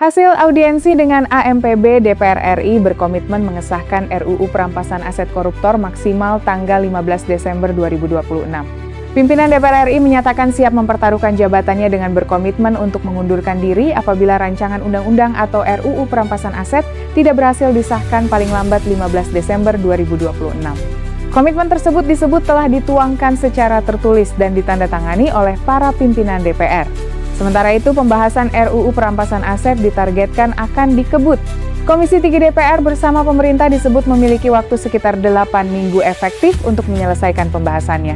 Hasil audiensi dengan AMPB DPR RI berkomitmen mengesahkan RUU Perampasan Aset Koruptor maksimal tanggal 15 Desember 2026. Pimpinan DPR RI menyatakan siap mempertaruhkan jabatannya dengan berkomitmen untuk mengundurkan diri apabila rancangan undang-undang atau RUU Perampasan Aset tidak berhasil disahkan paling lambat 15 Desember 2026. Komitmen tersebut disebut telah dituangkan secara tertulis dan ditandatangani oleh para pimpinan DPR. Sementara itu, pembahasan RUU Perampasan Aset ditargetkan akan dikebut. Komisi 3 DPR bersama pemerintah disebut memiliki waktu sekitar 8 minggu efektif untuk menyelesaikan pembahasannya.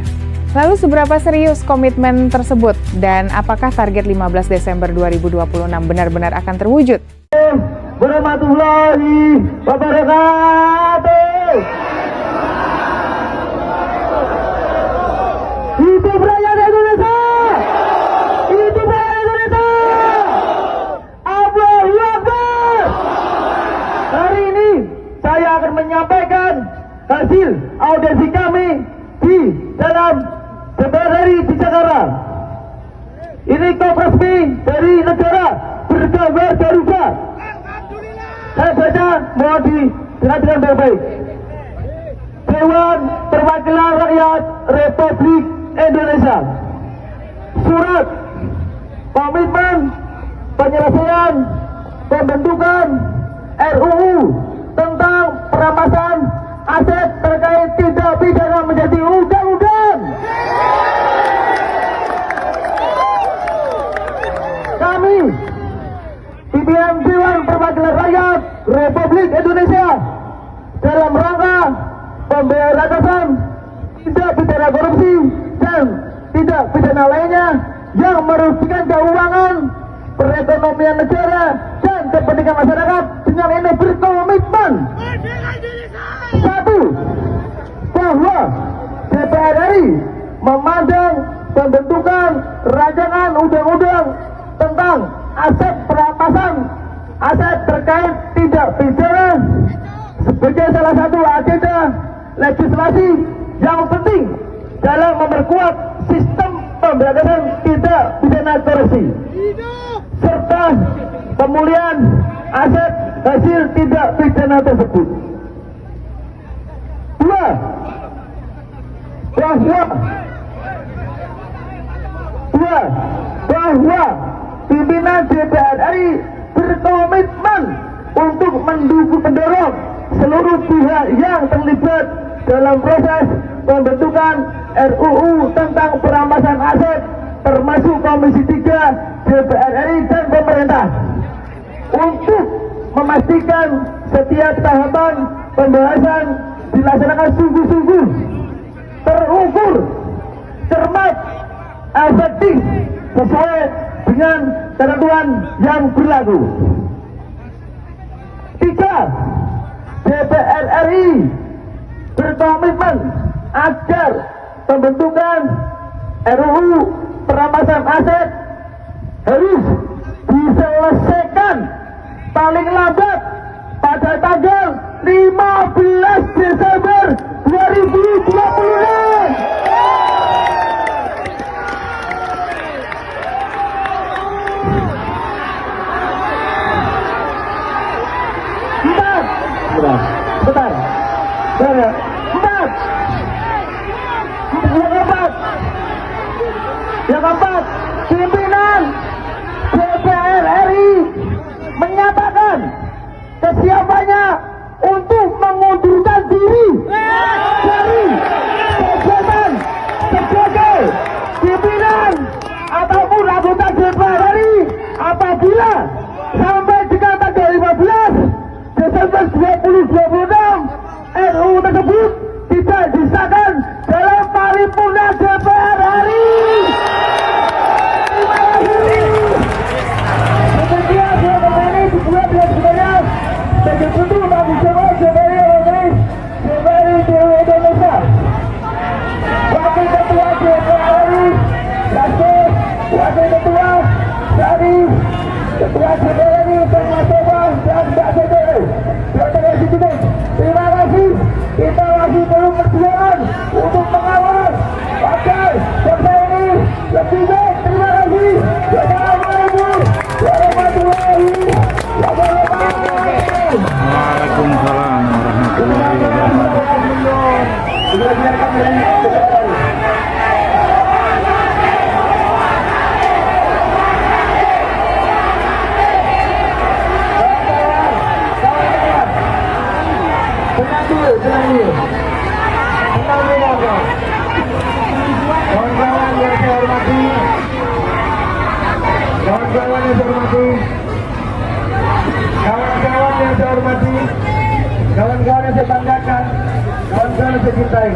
Lalu seberapa serius komitmen tersebut dan apakah target 15 Desember 2026 benar-benar akan terwujud? Warahmatullahi wabarakatuh. Hidup rakyat Indonesia. Hidup rakyat Indonesia. Allahu Akbar. Hari ini saya akan menyampaikan hasil audiensi kami di dalam DPR RI di Jakarta. Ini resmi dari negara bergambar Garuda. Saya baca, mohon didengarkan baik-baik. Dewan Perwakilan Rakyat Republik Indonesia. Surat komitmen penyelesaian pembentukan RUU tentang perampasan aset terkait tindak pidana menjadi undang-undang. Kami pimpinan Dewan Perwakilan Rakyat Republik Indonesia dalam rangka pemberantasan tindak pidana korupsi dan tindak pidana lainnya yang merugikan keuangan perekonomian negara dan kepentingan masyarakat dengan ini berkomitmen. Satu, bahwa DPR RI memandang pembentukan rancangan undang-undang tentang aset perampasan aset terkait tindak pidana sebagai salah satu agenda legislasi yang penting dalam memperkuat sistem pemberantasan tindak pidana korupsi serta pemulihan aset hasil tindak pidana tersebut. Dua, bahwa pimpinan DPR RI berkomitmen untuk mendorong seluruh pihak yang terlibat dalam proses pembentukan RUU tentang perampasan aset termasuk Komisi 3 DPR RI dan pemerintah untuk memastikan setiap tahapan pembahasan dilaksanakan sungguh-sungguh, terukur, cermat, efektif sesuai dengan ketentuan yang berlaku. Tiga, DPR RI berkomitmen agar pembentukan RUU perampasan aset harus diselesaikan paling lambat pada tanggal 15 Desember 2026. Bentar. Yang keempat, pimpinan DPR RI menyatakan Waalaikumsalam warahmatullahi wabarakatuh. Kawan-kawan yang saya hormati, kawan-kawan yang saya hormati, kawan-kawan yang saya hormati, kawan-kawan yang saya banggakan, kawan-kawan yang saya cintai.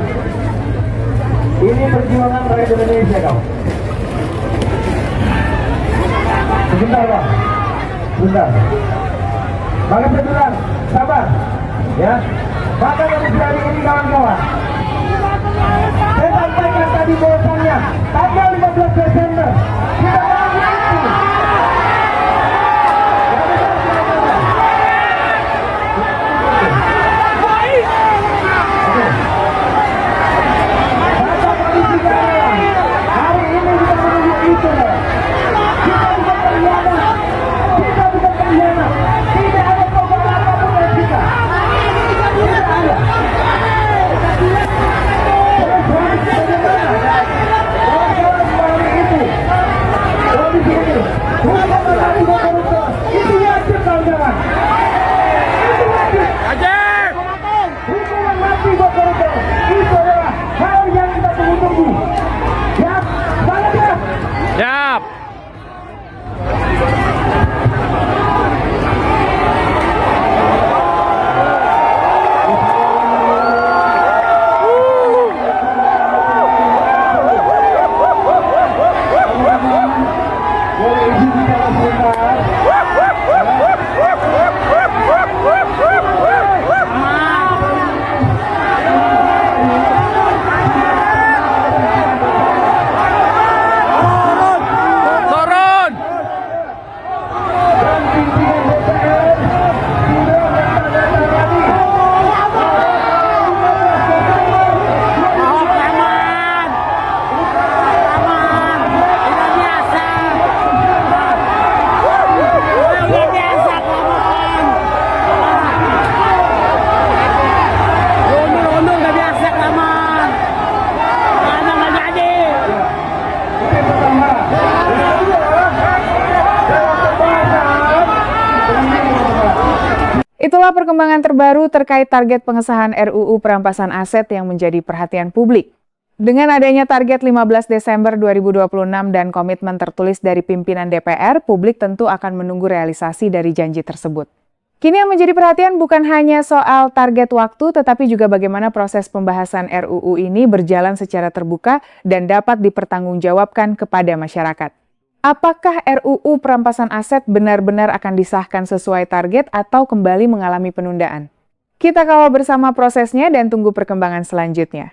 Ini perjuangan rakyat Indonesia, kawan. Sebentar, Pak. Sebentar. Maka saya bilang, sabar, ya. Maka dari hari ini kawan-kawan, saya sampaikan tadi bahwasannya tanggal 15 Desember kita hari ini kita menuju itu, kita bukan pengkhianat, kita bukan pengkhianat, tidak ada perubahan apapun dari kita, tidak ada. Itu wajib, kawan-kawan. Itu wajib. Hukuman mati buat koruptor. Itu adalah hal yang kita tunggu-tunggu. Ya, semangat ya. Siap. Boleh izin bicara sebentar. Turun. Dan pimpinan DPR sudah menandatangani yang pertama. Yang kedua, dalam pembahasan Itulah perkembangan terbaru terkait target pengesahan RUU perampasan aset yang menjadi perhatian publik. Dengan adanya target 15 Desember 2026 dan komitmen tertulis dari pimpinan DPR, publik tentu akan menunggu realisasi dari janji tersebut. Kini yang menjadi perhatian bukan hanya soal target waktu, tetapi juga bagaimana proses pembahasan RUU ini berjalan secara terbuka dan dapat dipertanggungjawabkan kepada masyarakat. Apakah RUU perampasan aset benar-benar akan disahkan sesuai target atau kembali mengalami penundaan? Kita kawal bersama prosesnya dan tunggu perkembangan selanjutnya.